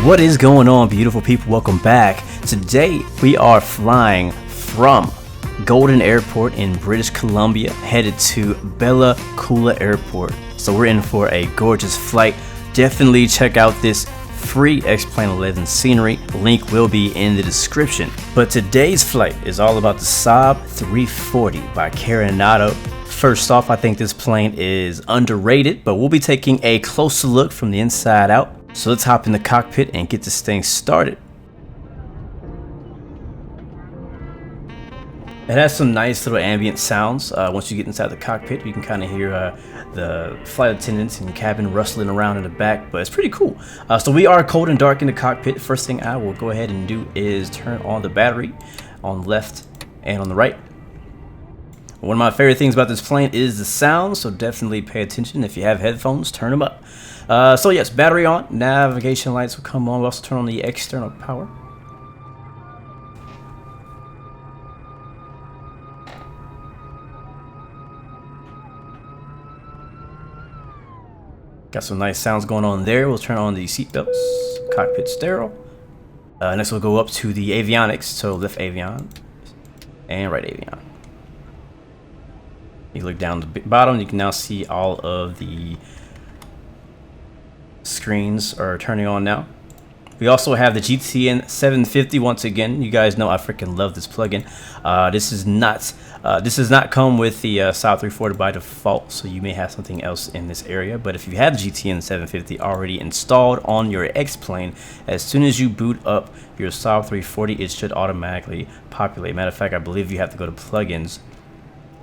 What is going on, beautiful people? Welcome back. Today we are flying from Golden Airport in British Columbia headed to Bella Coola Airport. So we're in for a gorgeous flight. Definitely check out this free X-Plane 11 scenery. Link will be in the description. But today's flight is all about the Saab 340 by Carenado. First off, I think this plane is underrated, but we'll be taking a closer look from the inside out. So let's hop in the cockpit and get this thing started. It has some nice little ambient sounds. Once you get inside the cockpit, you can kind of hear the flight attendants and cabin rustling around in the back, but it's pretty cool. So we are cold and dark in the cockpit. First thing I will go ahead and do is turn on the battery on the left and on the right. One of my favorite things about this plane is the sound, so definitely pay attention. If you have headphones, turn them up. So yes, battery on, navigation lights will come on. We'll also turn on the external power. Got some nice sounds going on there. We'll turn on the seat belts, cockpit stereo. Next we'll go up to the avionics, so left avion and right avion. You look down the bottom, you can now see all of the screens are turning on now. We also have the GTN 750. Once again, you guys know I freaking love this plugin. This does not come with the Saab 340 by default, so you may have something else in this area. But if you have the GTN 750 already installed on your X-Plane, as soon as you boot up your Saab 340, it should automatically populate. Matter of fact, I believe you have to go to plugins,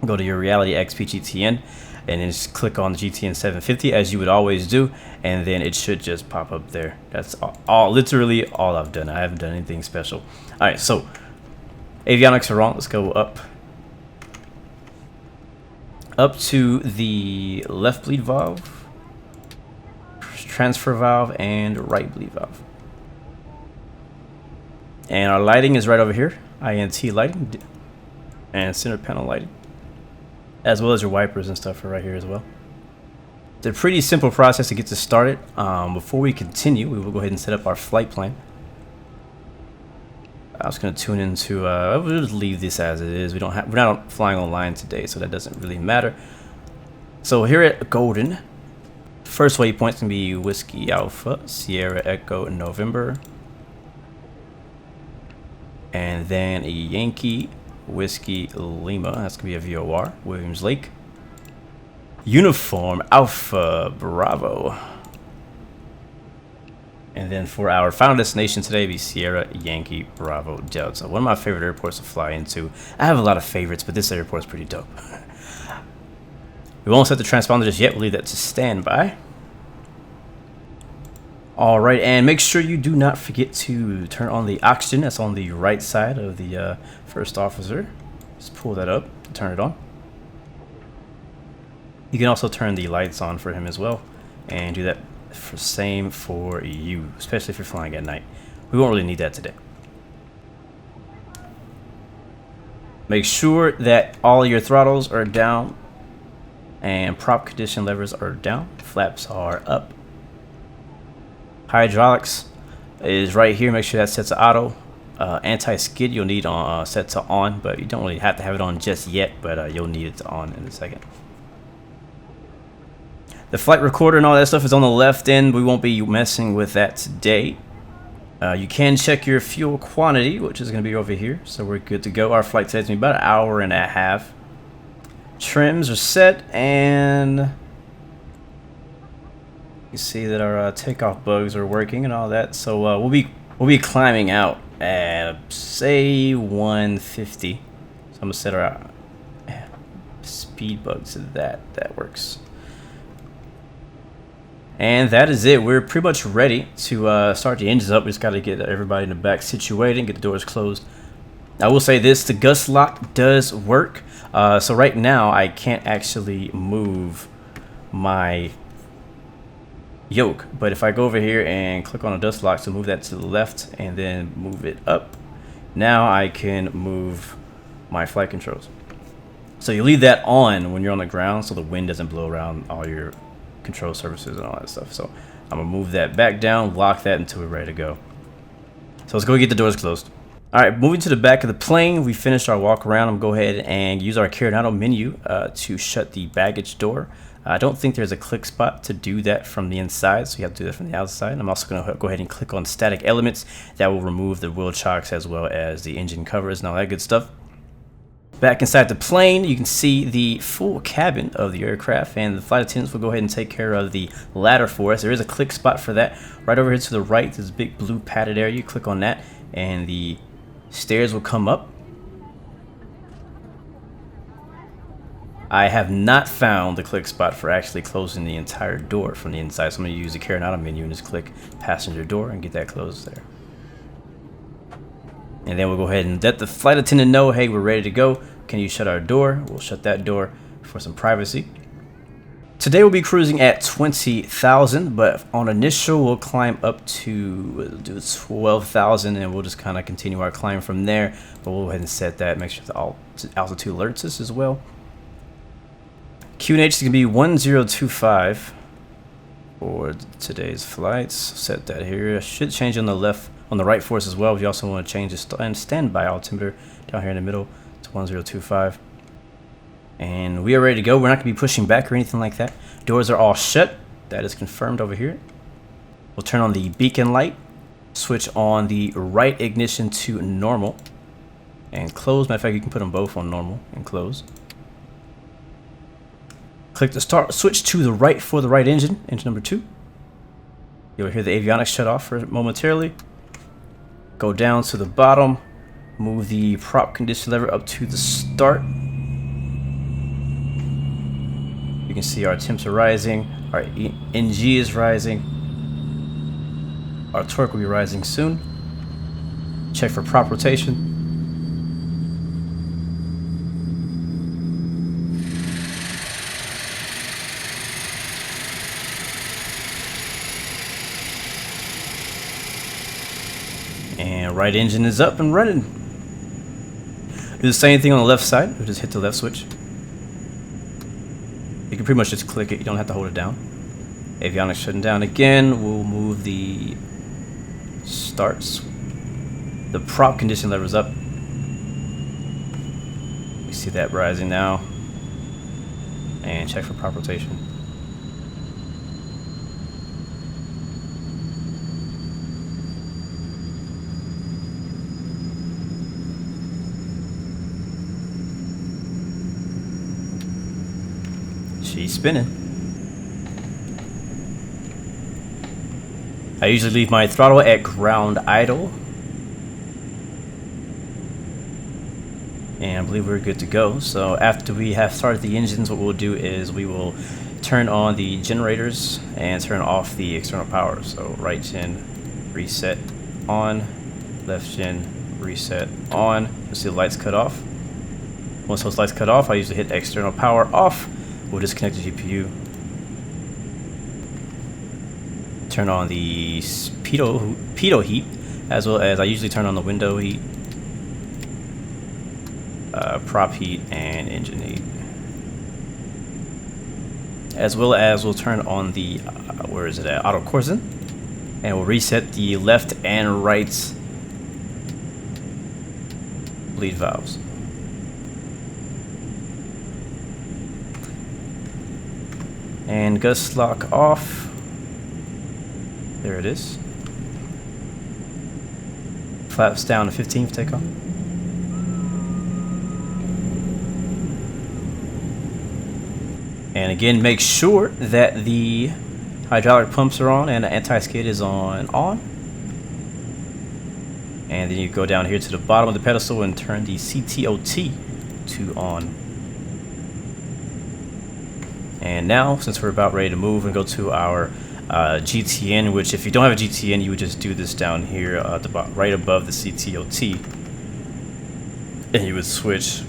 go to your Reality XP GTN, and then just click on the GTN 750 as you would always do, and then it should just pop up there. That's literally all I've done. I haven't done anything special. All right, so avionics are on. Let's go up to the left bleed valve, transfer valve, and right bleed valve. And our lighting is right over here. INT lighting and center panel lighting, as well as your wipers and stuff are right here as well. It's a pretty simple process to get this started. Before we continue, we will go ahead and set up our flight plan. I was going to tune into, we'll just leave this as it is. We're not flying online today, so that doesn't really matter. So here at Golden, first waypoint's going to be Whiskey Alpha, Sierra Echo November, and then a Yankee Whiskey Lima. That's gonna be a VOR. Williams Lake. Uniform Alpha Bravo. And then for our final destination today, be Sierra Yankee Bravo Delta. One of my favorite airports to fly into. I have a lot of favorites, but this airport's pretty dope. We won't set the transponder just yet. We'll leave that to standby. All right, and make sure you do not forget to turn on the oxygen. That's on the right side of the first officer. Just pull that up to turn it on. You can also turn the lights on for him as well, and do that same for you, especially if you're flying at night. We won't really need that today. Make sure that all your throttles are down and prop condition levers are down. Flaps are up. Hydraulics is right here. Make sure that's set to auto. Anti-skid you'll need on set to on, but you don't really have to have it on just yet, but you'll need it to on in a second. The flight recorder and all that stuff is on the left end. We won't be messing with that today. You can check your fuel quantity, which is going to be over here, so we're good to go. Our flight takes me about an hour and a half. Trims are set, and You see that our takeoff bugs are working and all that. So we'll be climbing out at say 150. So I'm gonna set our speed bug to that. That works. And that is it. We're pretty much ready to start the engines up. We just got to get everybody in the back situated and get the doors closed. I will say this, the gust lock does work. So right now I can't actually move my yoke. But if I go over here and click on a dust lock to move that to the left and then move it up, now I can move my flight controls. So you leave that on when you're on the ground so the wind doesn't blow around all your control surfaces and all that stuff. So I'm gonna move that back down, lock that until we're ready to go. So let's go get the doors closed. All right, moving to the back of the plane, we finished our walk around. I'm gonna go ahead and use our Carenado menu to shut the baggage door. I don't think there's a click spot to do that from the inside, so you have to do that from the outside. I'm also gonna go ahead and click on static elements. That will remove the wheel chocks as well as the engine covers and all that good stuff. Back inside the plane, you can see the full cabin of the aircraft, and the flight attendants will go ahead and take care of the ladder for us. There is a click spot for that. Right over here to the right, there's a big blue padded area. You click on that, and the stairs will come up. I have not found the click spot for actually closing the entire door from the inside, so I'm going to use the Carenado menu and just click passenger door and get that closed there. And then we'll go ahead and let the flight attendant know, hey, we're ready to go. Can you shut our door? We'll shut that door for some privacy. Today we'll be cruising at 20,000, but on initial we'll climb up to, we'll do 12,000, and we'll just kind of continue our climb from there. But we'll go ahead and set that, make sure the altitude alerts us as well. QNH is going to be 1025 for today's flights. Set that here. I should change on the left, on the right for us as well. If you also want to change the standby altimeter down here in the middle to 1025. And we are ready to go. We're not going to be pushing back or anything like that. Doors are all shut. That is confirmed over here. We'll turn on the beacon light. Switch on the right ignition to normal. And close. Matter of fact, you can put them both on normal and close. Click the start switch to the right for the right engine, engine number 2. You'll hear the avionics shut off for momentarily. Go down to the bottom. Move the prop condition lever up to the start. You can see our temps are rising, our NG is rising, our torque will be rising soon. Check for prop rotation. And right engine is up and running. Do the same thing on the left side. We'll just hit the left switch. You can pretty much just click it. You don't have to hold it down. Avionics shutting down again. We'll move the starts. The prop condition levers up. You see that rising now. And check for prop rotation. She's spinning. I usually leave my throttle at ground idle. And I believe we're good to go. So after we have started the engines, what we'll do is we will turn on the generators and turn off the external power. So right gen reset on, left gen reset on. You'll see the lights cut off. Once those lights cut off, I usually hit external power off. We'll disconnect the GPU. Turn on the pitot heat, as well as I usually turn on the window heat, prop heat, and engine heat. As well as we'll turn on the, where is it at? Auto Corsin. And we'll reset the left and right bleed valves. And gust lock off. There it is. Flaps down to 15 for takeoff. And again, make sure that the Hydraulic pumps are on, and the anti-skid is on. And then you go down here to the bottom of the pedestal and turn the CTOT to on. And now, since we're about ready to move and go to our GTN, which if you don't have a GTN, you would just do this down here right above the CTOT. And you would switch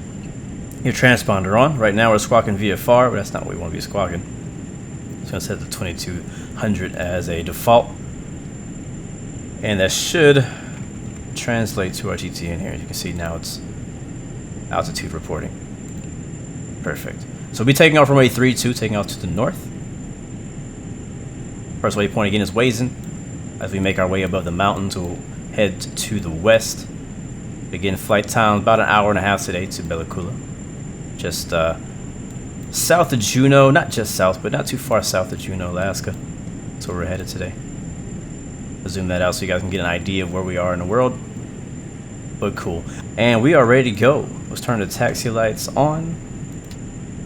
your transponder on. Right now we're squawking VFR, but that's not what we want to be squawking. So I'm going to set the 2200 as a default. And that should translate to our GTN here. As you can see now it's altitude reporting. Perfect. So we'll be taking off runway 32, taking off to the north. First waypoint again is Wazen. As we make our way above the mountains, we'll head to the west. Begin flight time about an hour and a half today to Bella Coola. Just south of Juneau, not just south, but not too far south of Juneau, Alaska. That's where we're headed today. I'll zoom that out so you guys can get an idea of where we are in the world. But cool. And we are ready to go. Let's turn the taxi lights on.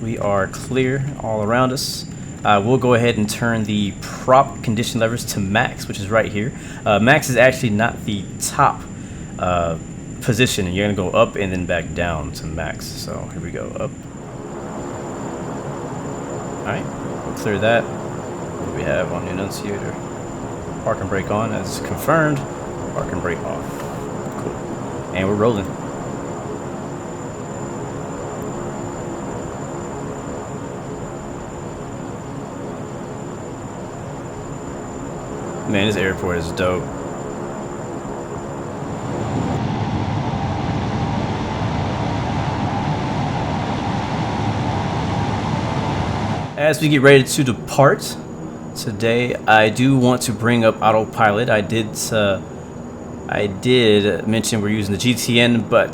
We are clear all around us. We'll go ahead and turn the prop condition levers to max, which is right here. Max is actually not the top position, and you're going to go up and then back down to max. So here we go, up. Alright, we'll clear that. What do we have on the annunciator? Park and brake on as confirmed. Park and brake off. Cool. And we're rolling. Man, this airport is dope. As we get ready to depart today, I do want to bring up autopilot. I did mention we're using the GTN, but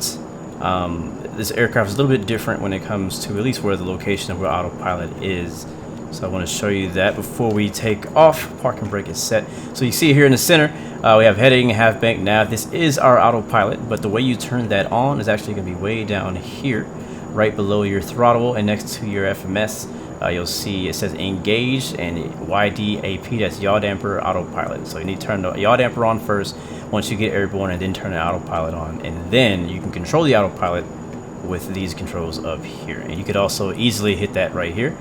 this aircraft is a little bit different when it comes to at least where the location of where autopilot is. So I want to show you that before we take off. Park and brake is set. So you see here in the center, we have heading, half bank, nav. This is our autopilot, but the way you turn that on is actually going to be way down here, right below your throttle and next to your FMS. You'll see it says engaged and YDAP, that's yaw damper autopilot. So you need to turn the yaw damper on first once you get airborne, and then turn the autopilot on, and then you can control the autopilot with these controls up here. And you could also easily hit that right here,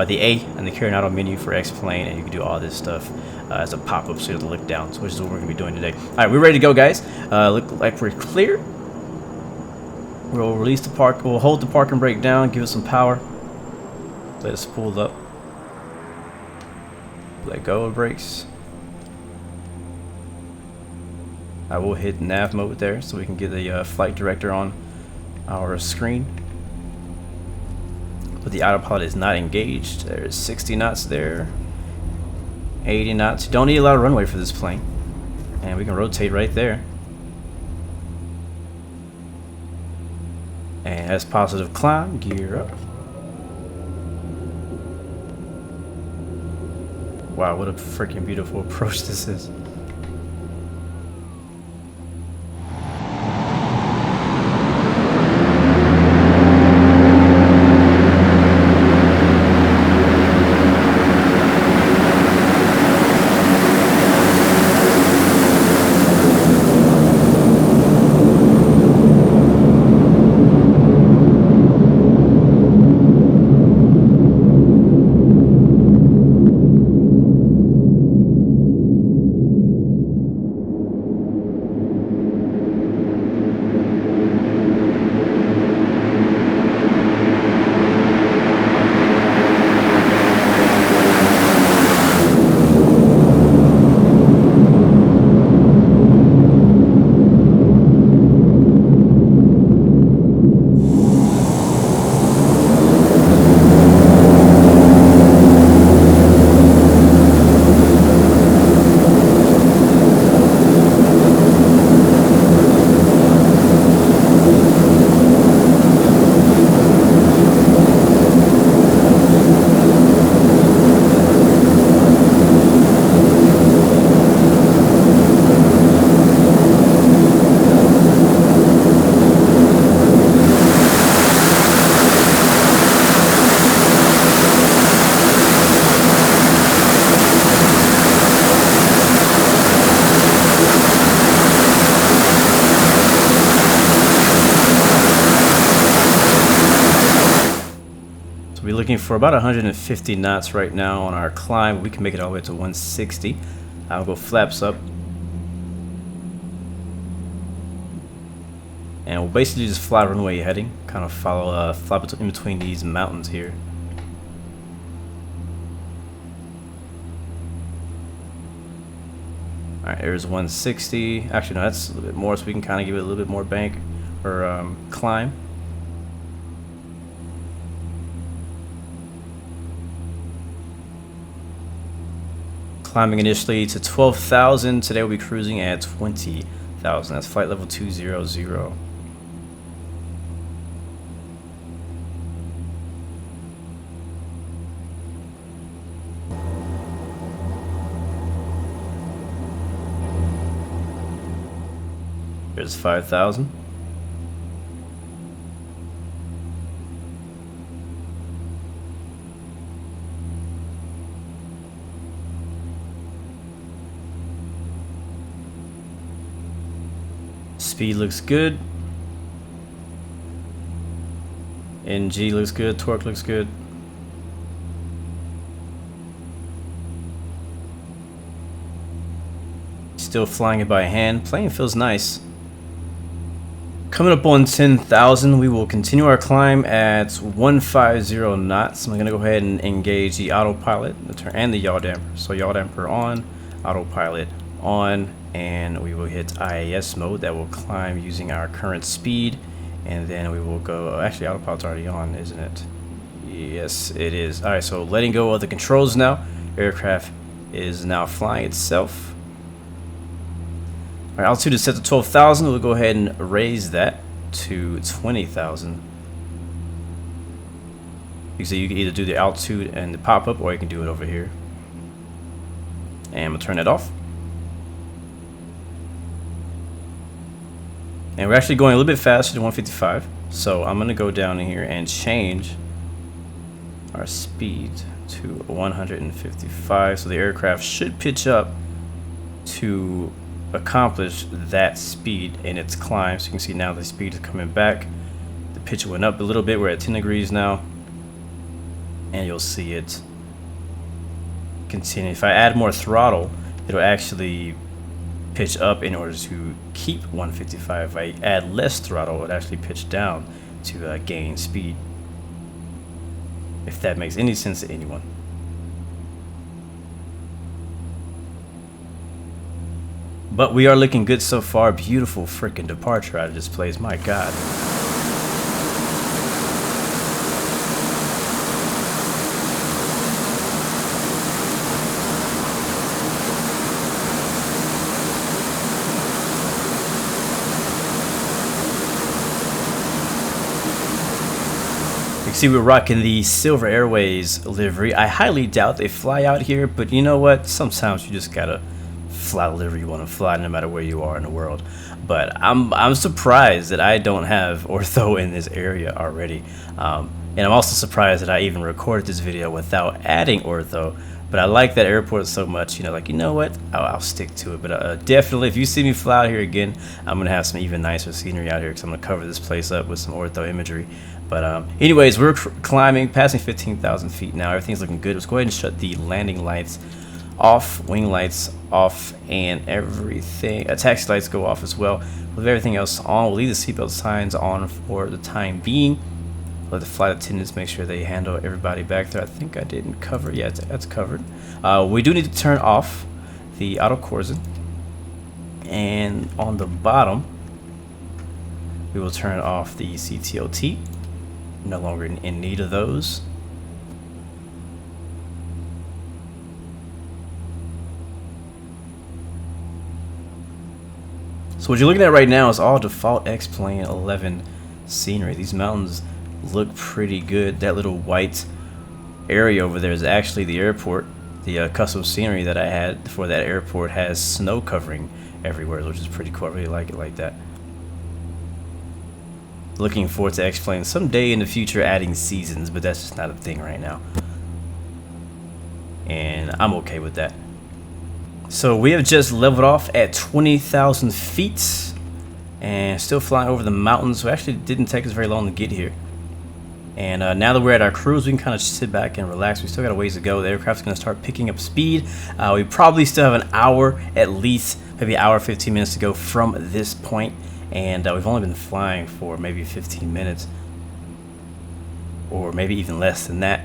the A and the Carenado menu for X-plane, and you can do all this stuff as a pop-up so you have to look down, so which is what we're going to be doing today. Alright, we're ready to go, guys. Look like we're clear. We'll release the park, we'll hold the park and brake down, give it some power. Let it spool up. Let go of brakes. I will hit nav mode there so we can get the flight director on our screen. But the autopilot is not engaged. There's 60 knots there. 80 knots. You don't need a lot of runway for this plane. And we can rotate right there. And as positive climb, gear up. Wow, what a freaking beautiful approach this is. we're looking for about 150 knots right now on our climb. We can make it all the way to 160. I'll go flaps up. And we'll basically just fly runway heading. Kind of follow, fly in between these mountains here. Alright, there's 160. Actually, no, that's a little bit more, so we can kind of give it a little bit more bank or climb. Climbing initially to 12,000. Today we'll be cruising at 20,000. That's flight level 200. There's 5,000. Speed looks good. NG looks good. Torque looks good. Still flying it by hand. Plane feels nice. Coming up on 10,000, we will continue our climb at 150 knots. I'm going to go ahead and engage the autopilot and the yaw damper. So yaw damper on, autopilot on, and we will hit IAS mode. That will climb using our current speed, and then we will go. Actually, autopilot's already on, isn't it? Yes, it is. All right, so letting go of the controls now. Aircraft is now flying itself. Our altitude is set to 12,000. We'll go ahead and raise that to 20,000. So you can either do the altitude and the pop-up, or you can do it over here. And we'll turn it off. And we're actually going a little bit faster than 155. So I'm going to go down here and change our speed to 155. So the aircraft should pitch up to accomplish that speed in its climb. So you can see now the speed is coming back. The pitch went up a little bit. We're at 10 degrees now, and you'll see it continue. If I add more throttle, it'll actually pitch up in order to keep 155. If I add less throttle, it actually pitch down to gain speed, if that makes any sense to anyone. But we are looking good so far. Beautiful freaking departure out of this place. My God. You can see we're rocking the Silver Airways livery. I highly doubt they fly out here, but you know what? Sometimes you just gotta fly wherever you want to fly, no matter where you are in the world. But I'm surprised that I don't have ortho in this area already, and I'm also surprised that I even recorded this video without adding ortho. But I like that airport so much, you know what, I'll stick to it. But definitely, if you see me fly out here again, I'm gonna have some even nicer scenery out here, because I'm gonna cover this place up with some ortho imagery. But anyways, we're climbing, passing 15,000 feet now. Everything's looking good. Let's go ahead and shut the landing lights off, wing lights off, and everything. Taxi lights go off as well. With everything else on, we'll leave the seatbelt signs on for the time being. Let the flight attendants make sure they handle everybody back there. I think I didn't cover yet. That's covered. We do need to turn off the auto corsin, and on the bottom we will turn off the CTOT. No longer in need of those. So what you're looking at right now is all default X-Plane 11 scenery. These mountains look pretty good. That little white area over there is actually the airport. The custom scenery that I had for that airport has snow covering everywhere, which is pretty cool. I really like it like that. Looking forward to X-Plane someday in the future adding seasons, but that's just not a thing right now. And I'm okay with that. So we have just leveled off at 20,000 feet and still flying over the mountains. So it actually didn't take us very long to get here. And now that we're at our cruise, we can kind of sit back and relax. We still got a ways to go. The aircraft's going to start picking up speed. We probably still have an hour at least, maybe an hour, 15 minutes to go from this point. And we've only been flying for maybe 15 minutes, or maybe even less than that.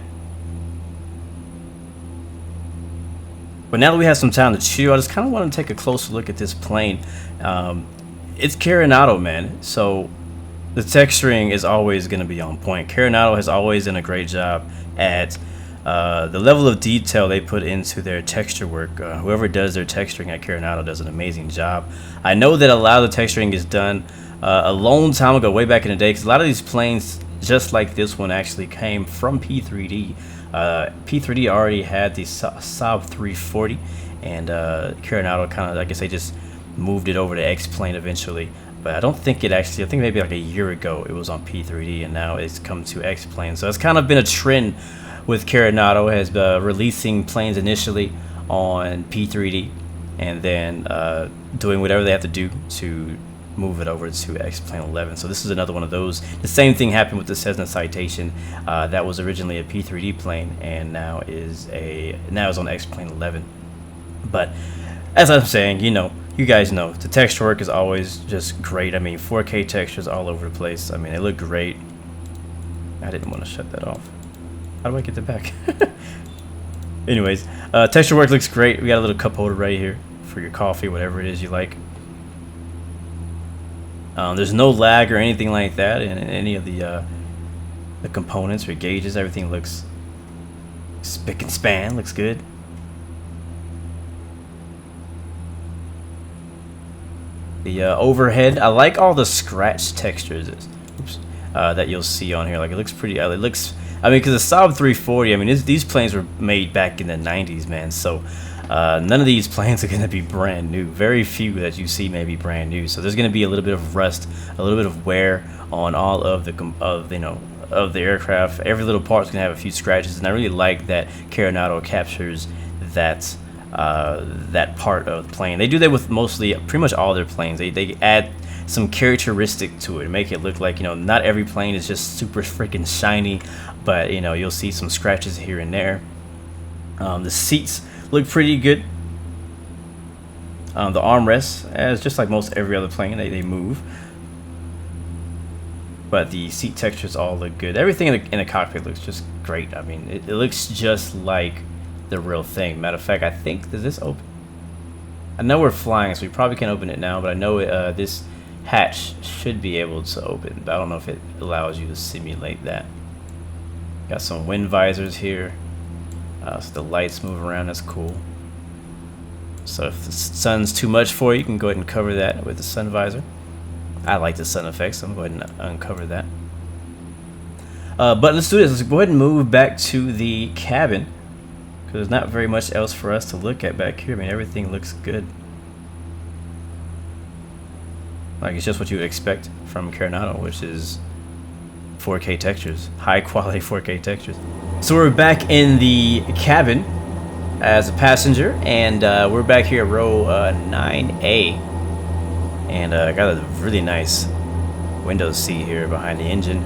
But now that we have some time to chill, I just kind of want to take a closer look at this plane. It's Carenado, man. So the texturing is always going to be on point. Carenado has always done a great job at the level of detail they put into their texture work. Whoever does their texturing at Carenado does an amazing job. I know that a lot of the texturing is done a long time ago, way back in the day, because a lot of these planes, just like this one, actually came from P3D. P3D already had the Saab 340, and Carenado kind of, I guess they just moved it over to X-Plane eventually. But I don't think it actually, I think maybe like a year ago it was on P3D, and now it's come to X-Plane. So it's kind of been a trend with Carenado, has releasing planes initially on P3D, and then doing whatever they have to do to move it over to X-Plane 11. So this is another one of those. The same thing happened with the Cessna Citation. That was originally a P3D plane, and now is on X-Plane 11. But as I'm saying, you guys know the texture work is always just great. I mean, 4K textures all over the place. I mean, they look great. I didn't want to shut that off. How do I get that back? Anyways, texture work looks great. We got a little cup holder right here for your coffee, whatever it is you like. There's no lag or anything like that in any of the components or gauges. Everything looks spick and span. Looks good. The overhead, I like all the scratch textures. That you'll see on here. Like, it looks pretty. It looks. I mean, because the Saab 340. I mean, these planes were made back in the 90s, man. So none of these planes are going to be brand new. Very few that you see may be brand new. So there's going to be a little bit of rust, a little bit of wear on all of the aircraft. Every little part's going to have a few scratches, and I really like that Carenado captures that that part of the plane. They do that with pretty much all their planes. They add some characteristic to it, make it look like, not every plane is just super freaking shiny, but you'll see some scratches here and there. The seats look pretty good. The armrests, as just like most every other plane, they move, but the seat textures all look good. Everything in the cockpit looks just great. I mean, it looks just like the real thing. Matter of fact, I think, does this open? I know we're flying, so we probably can't open it now, but I know this hatch should be able to open, but I don't know if it allows you to simulate that. Got some wind visors here, so the lights move around. That's cool. So if the sun's too much for you, you can go ahead and cover that with the sun visor. I like the sun effects, so I'm going to go ahead and uncover that. But let's do this. Let's go ahead and move back to the cabin, because there's not very much else for us to look at back here. I mean, everything looks good. Like, it's just what you would expect from Carenado, which is 4K textures, high quality 4K textures. So we're back in the cabin as a passenger, and we're back here at row 9A, and I got a really nice window seat here behind the engine.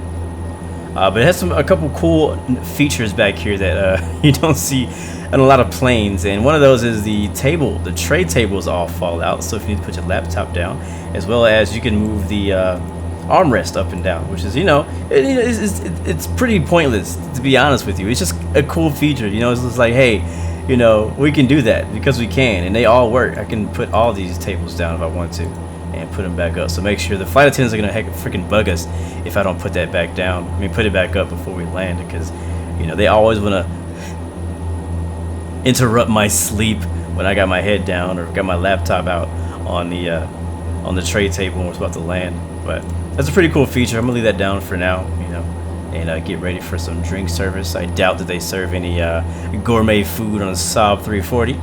But it has a couple cool features back here that you don't see on a lot of planes, and one of those is the tray tables all fall out, so if you need to put your laptop down, as well as you can move the armrest up and down, which is, it's pretty pointless, to be honest with you. It's just a cool feature, it's just like, hey, we can do that because we can, and they all work. I can put all these tables down if I want to and put them back up. So make sure the flight attendants are gonna freaking bug us if I don't put that back down. I mean, put it back up before we land, because they always want to interrupt my sleep when I got my head down or got my laptop out on the tray table when we're about to land. But that's a pretty cool feature. I'm gonna leave that down for now, and get ready for some drink service. I doubt that they serve any gourmet food on a Saab 340,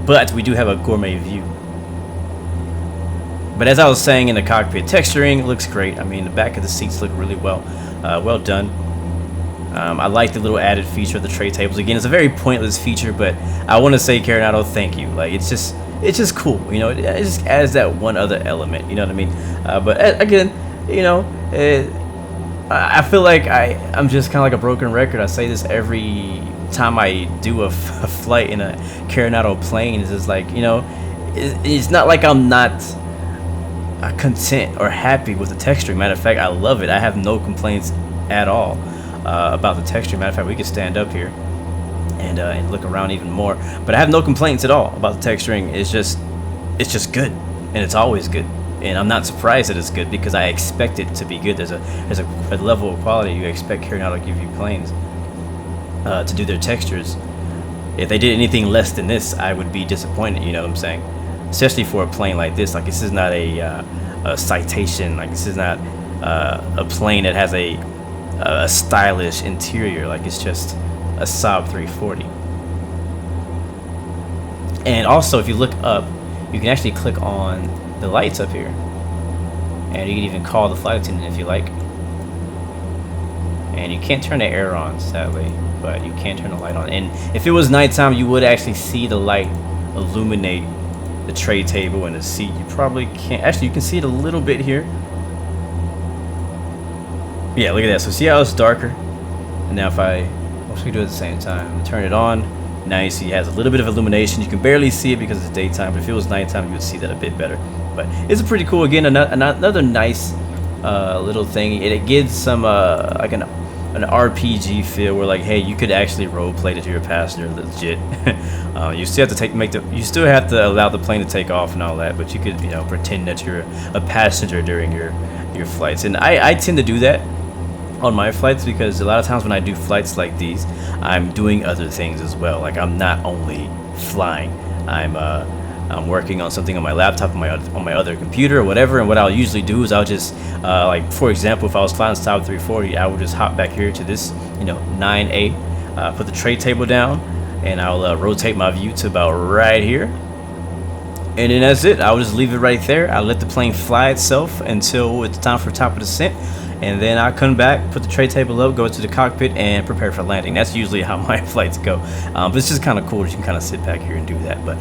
but we do have a gourmet view. But as I was saying, in the cockpit, texturing looks great. I mean, the back of the seats look really well done. I like the little added feature of the tray tables. Again, it's a very pointless feature, but I want to say, Carenado, thank you. Like, it's just cool. It just adds that one other element. You know what I mean? But again, I feel like I'm just kind of like a broken record. I say this every time I do a flight in a Carenado plane. It's just like, you know, it's not like I'm not content or happy with the texturing. Matter of fact, I love it. I have no complaints at all about the texturing. Matter of fact, we could stand up here and look around even more. But I have no complaints at all about the texturing. It's just good, and it's always good. And I'm not surprised that it's good because I expect it to be good. There's a level of quality you expect Carenado to give you planes to do their textures. If they did anything less than this, I would be disappointed. You know what I'm saying? Especially for a plane like this. Like, this is not a Citation. Like, this is not a plane that has a stylish interior. Like, it's just a Saab 340. And also, if you look up, you can actually click on the lights up here, and you can even call the flight attendant if you like. And you can't turn the air on, sadly, but you can turn the light on. And if it was nighttime, you would actually see the light illuminate the tray table and the seat. You probably can't. Actually, you can see it a little bit here. Yeah, look at that. So see how it's darker? And now if I we do it at the same time, turn it on. Now you see it has a little bit of illumination. You can barely see it because it's daytime, but if it was nighttime, you would see that a bit better. But it's pretty cool. Again, another nice little thing. It gives some like an RPG feel where, like, hey, you could actually role play that you're a passenger, legit. You still have to you still have to allow the plane to take off and all that, but you could, you know, pretend that you're a passenger during your flights. And I tend to do that on my flights because a lot of times when I do flights like these, I'm doing other things as well. Like, I'm not only flying, I'm working on something on my laptop, on my other computer or whatever. And what I'll usually do is I'll just like, for example, if I was flying Saab 340, I would just hop back here to this, you know, 9A, put the tray table down, and I'll rotate my view to about right here. And then that's it. I'll just leave it right there. I'll let the plane fly itself until it's time for top of descent. And then I come back, put the tray table up, go to the cockpit, and prepare for landing. That's usually how my flights go. But it's just kind of cool that you can kind of sit back here and do that. But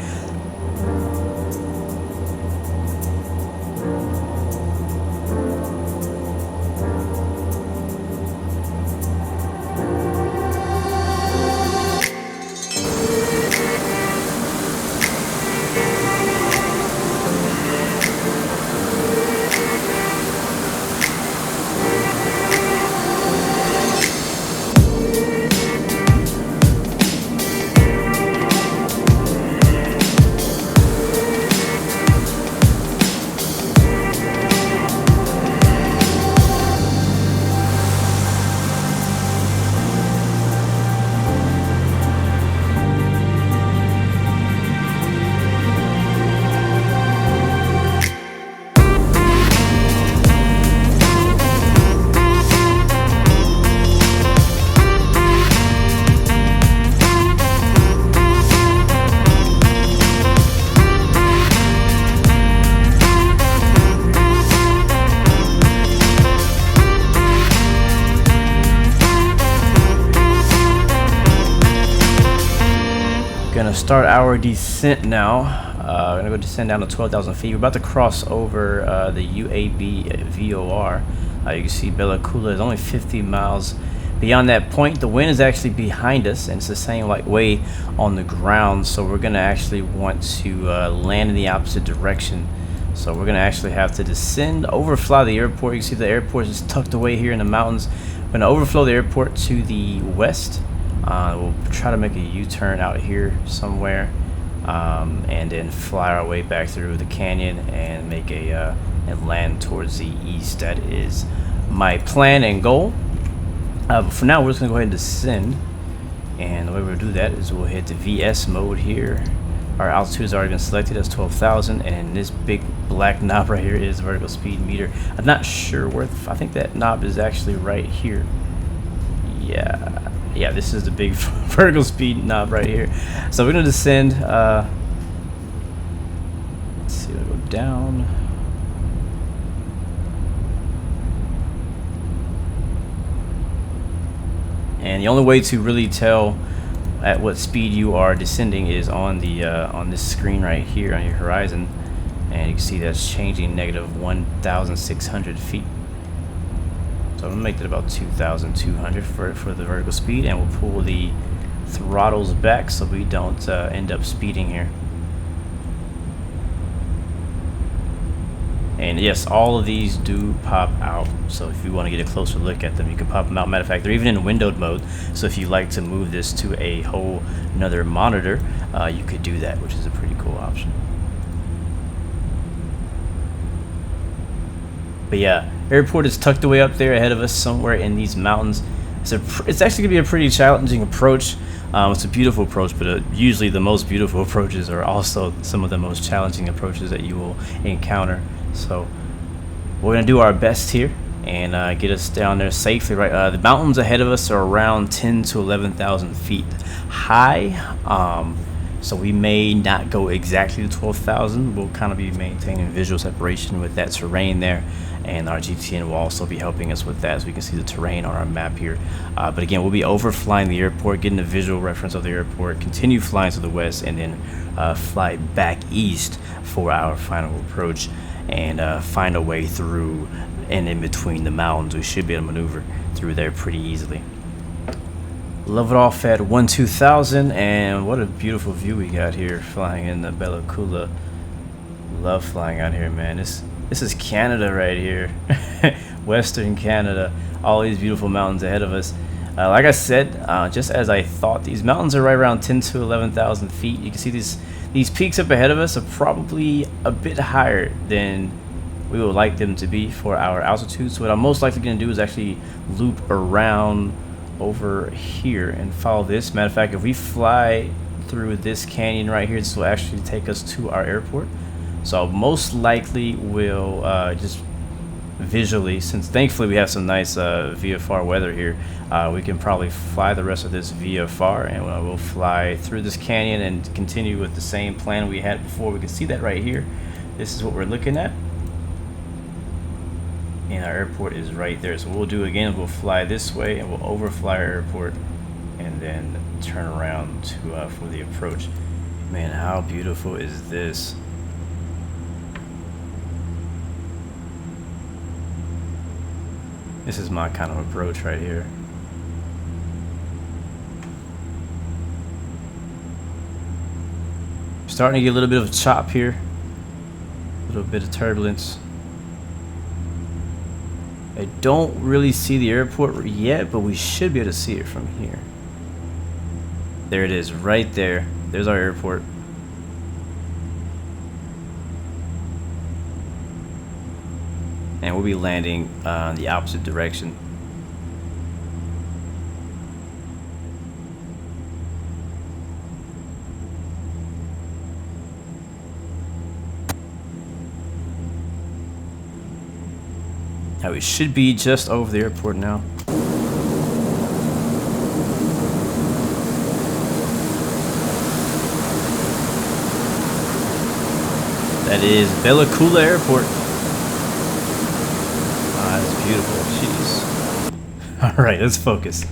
gonna start our descent now. We're gonna go descend down to 12,000 feet. We're about to cross over the UAB VOR. You can see Bella Coola is only 50 miles beyond that point. The wind is actually behind us, and it's the same like way on the ground. So we're gonna actually want to land in the opposite direction. So we're gonna actually have to descend, overfly the airport. You can see the airport is tucked away here in the mountains. We're gonna overflow the airport to the west. We'll try to make a U-turn out here somewhere, and then fly our way back through the canyon and make and land towards the east. That is my plan and goal. But for now, we're just gonna go ahead and descend, and the way we'll do that is we'll hit the VS mode here. Our altitude has already been selected as 12,000, and this big black knob right here is vertical speed meter. I'm not sure where. I think that knob is actually right here. Yeah, this is the big vertical speed knob right here. So we're gonna descend. Let's see, we'll go down. And the only way to really tell at what speed you are descending is on the on this screen right here on your horizon, and you can see that's changing negative 1,600 feet. So I'm gonna make that about 2,200 for the vertical speed, and we'll pull the throttles back so we don't end up speeding here. And yes, all of these do pop out, so if you want to get a closer look at them, you can pop them out. Matter of fact, they're even in windowed mode, so if you like to move this to a whole another monitor, you could do that, which is a pretty cool option. But yeah, airport is tucked away up there ahead of us somewhere in these mountains. It's actually going to be a pretty challenging approach. It's a beautiful approach, but usually the most beautiful approaches are also some of the most challenging approaches that you will encounter. So we're going to do our best here and get us down there safely. Right, the mountains ahead of us are around 10 to 11,000 feet high. So we may not go exactly to 12,000. We'll kind of be maintaining visual separation with that terrain there. And our GTN will also be helping us with that, as we can see the terrain on our map here. But again, we'll be overflying the airport, getting a visual reference of the airport, continue flying to the west, and then fly back east for our final approach, and find a way through and in between the mountains. We should be able to maneuver through there pretty easily. Leveled off at 12,000, and what a beautiful view we got here flying in the Bella Coola. Love flying out here, man. This is Canada right here. Western Canada. All these beautiful mountains ahead of us. Like I said, just as I thought, these mountains are right around 10 to 11,000 feet. You can see these peaks up ahead of us are probably a bit higher than we would like them to be for our altitude. So what I'm most likely going to do is actually loop around over here and follow this. Matter of fact, if we fly through this canyon right here, this will actually take us to our airport. So most likely we'll just visually, since thankfully we have some nice VFR weather here, we can probably fly the rest of this VFR, and we'll fly through this canyon and continue with the same plan we had before. We can see that right here. This is what we're looking at, and our airport is right there. So what we'll do again, we'll fly this way and we'll overfly our airport and then turn around to for the approach. Man, how beautiful is this? This is my kind of approach right here. Starting to get a little bit of a chop here. A little bit of turbulence. I don't really see the airport yet, but we should be able to see it from here. There it is, right there. There's our airport. And we'll be landing the opposite direction. Now we should be just over the airport now. That is Bella Coola Airport. That's beautiful. Jeez. All right, let's focus.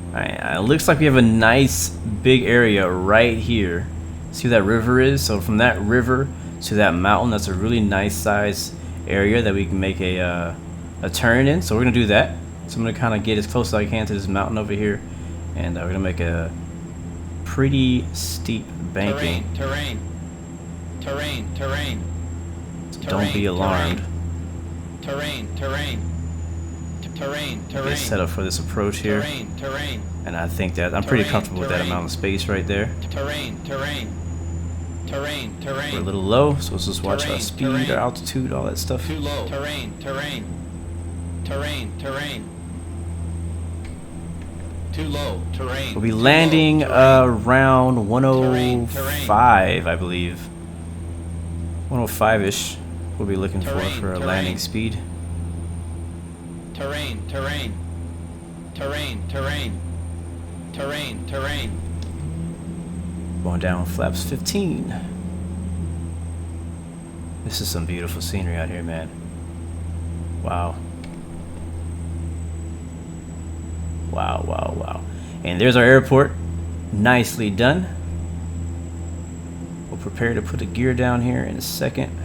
All right, it looks like we have a nice big area right here. See where that river is? So from that river to that mountain, that's a really nice size area that we can make a turn in. So we're gonna do that. So I'm gonna kind of get as close as I can to this mountain over here, and we're gonna make a pretty steep banking. Terrain. So don't be alarmed. Terrain. Get set up for this approach here, and I think that I'm pretty comfortable with that amount of space right there. We're a little low, so let's just watch our speed, our altitude, all that stuff. Too low. Terrain. We'll be landing around 105, I believe. 105-ish. We'll be looking for a landing speed. Terrain. Going down flaps 15. This is some beautiful scenery out here, man. Wow. Wow. And there's our airport. Nicely done. We'll prepare to put the gear down here in a second.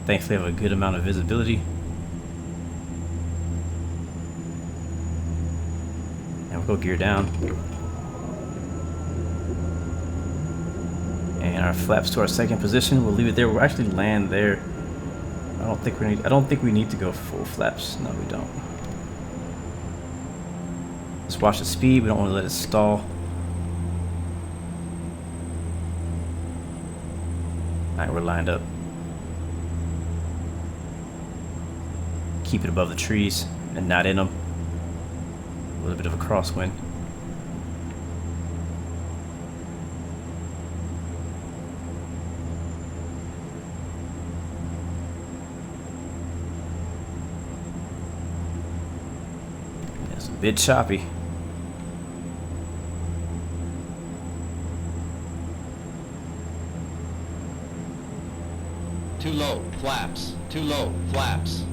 Thankfully, I have a good amount of visibility. And we'll go gear down. And our flaps to our second position. We'll leave it there. We'll actually land there. I don't think we need to go full flaps. No, we don't. Let's watch the speed. We don't want to let it stall. Alright, we're lined up. Keep it above the trees and not in them. A little bit of a crosswind. It's a bit choppy. Too low, flaps. Too low, flaps.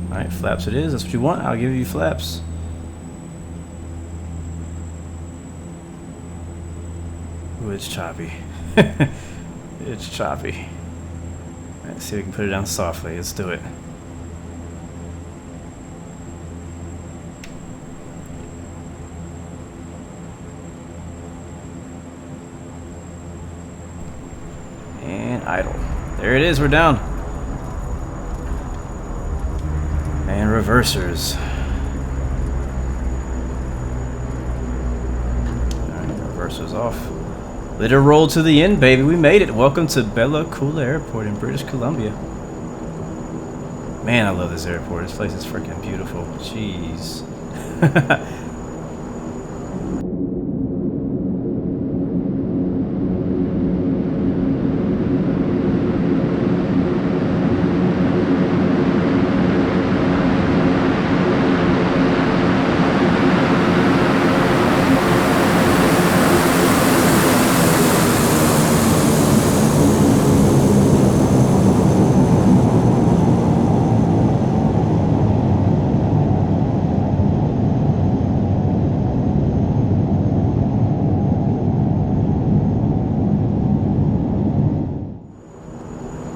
Alright, flaps it is. That's what you want. I'll give you flaps. Ooh, it's choppy. It's choppy. Let's see if we can put it down softly. Let's do it. And idle. There it is, we're down. And reversers. Alright, reversers off. Let it roll to the end, baby. We made it. Welcome to Bella Coola Airport in British Columbia. Man, I love this airport. This place is freaking beautiful. Jeez.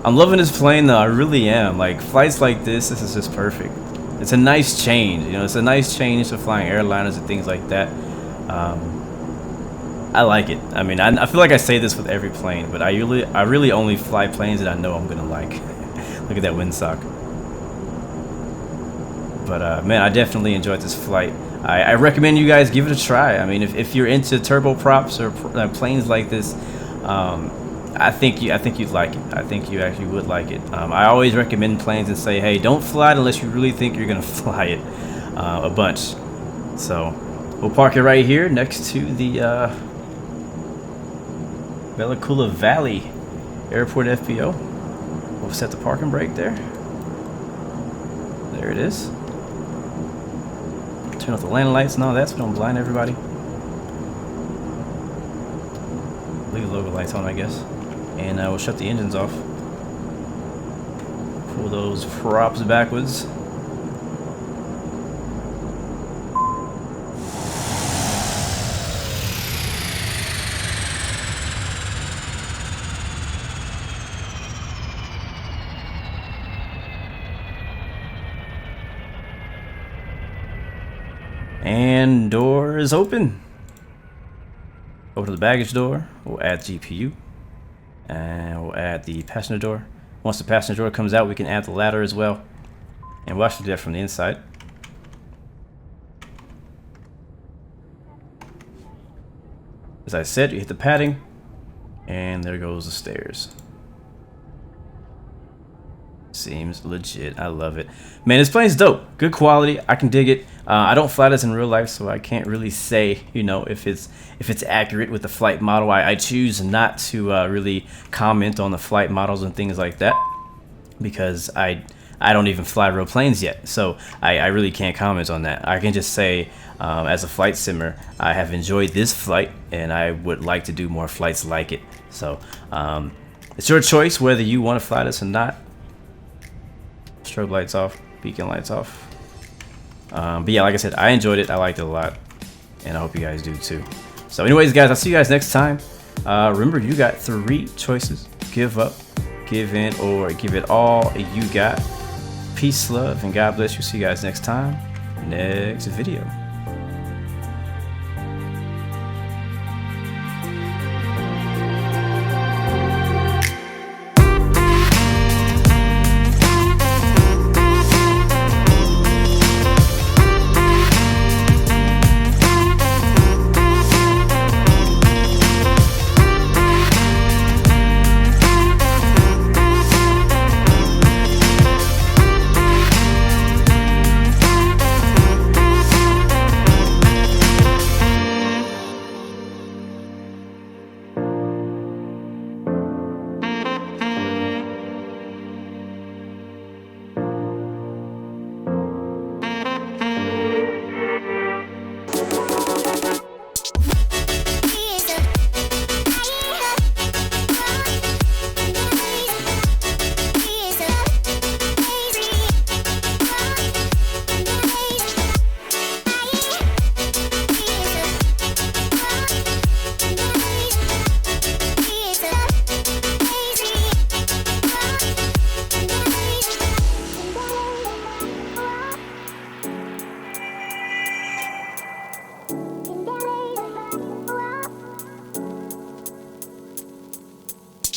I'm loving this plane though, I really am. Like, flights like this is just perfect. It's a nice change, you know, it's a nice change to flying airliners and things like that. I like it. I mean, I feel like I say this with every plane, but I really only fly planes that I know I'm gonna like. Look at that windsock. But man, I definitely enjoyed this flight. I recommend you guys give it a try. I mean, if you're into turboprops or planes like this, I think you'd like it. I think you actually would like it. I always recommend planes and say, hey, don't fly it unless you really think you're gonna fly it a bunch. So we'll park it right here next to the Bella Coola Valley Airport FBO. We'll set the parking brake there. There it is. Turn off the landing lights and all that so we don't blind everybody. Leave the logo lights on, I guess. And we'll shut the engines off. Pull those props backwards. And door is open. Over to the baggage door. We'll add GPU. And we'll add the passenger door. Once the passenger door comes out, we can add the ladder as well. And we'll actually do that from the inside. As I said, you hit the padding. And there goes the stairs. Seems legit. I love it. Man, this plane's dope. Good quality. I can dig it. I don't fly this in real life, so I can't really say, you know, if it's accurate with the flight model. I choose not to really comment on the flight models and things like that because I don't even fly real planes yet. So I really can't comment on that. I can just say, as a flight simmer, I have enjoyed this flight and I would like to do more flights like it. So it's your choice whether you want to fly this or not. Strobe lights off, beacon lights off. But yeah, like I said, I enjoyed it. I liked it a lot, and I hope you guys do too. So anyways, guys, I'll see you guys next time. Remember, you got 3 choices: give up, give in, or give it all you got. Peace, love, and God bless you. See you guys next time, next video.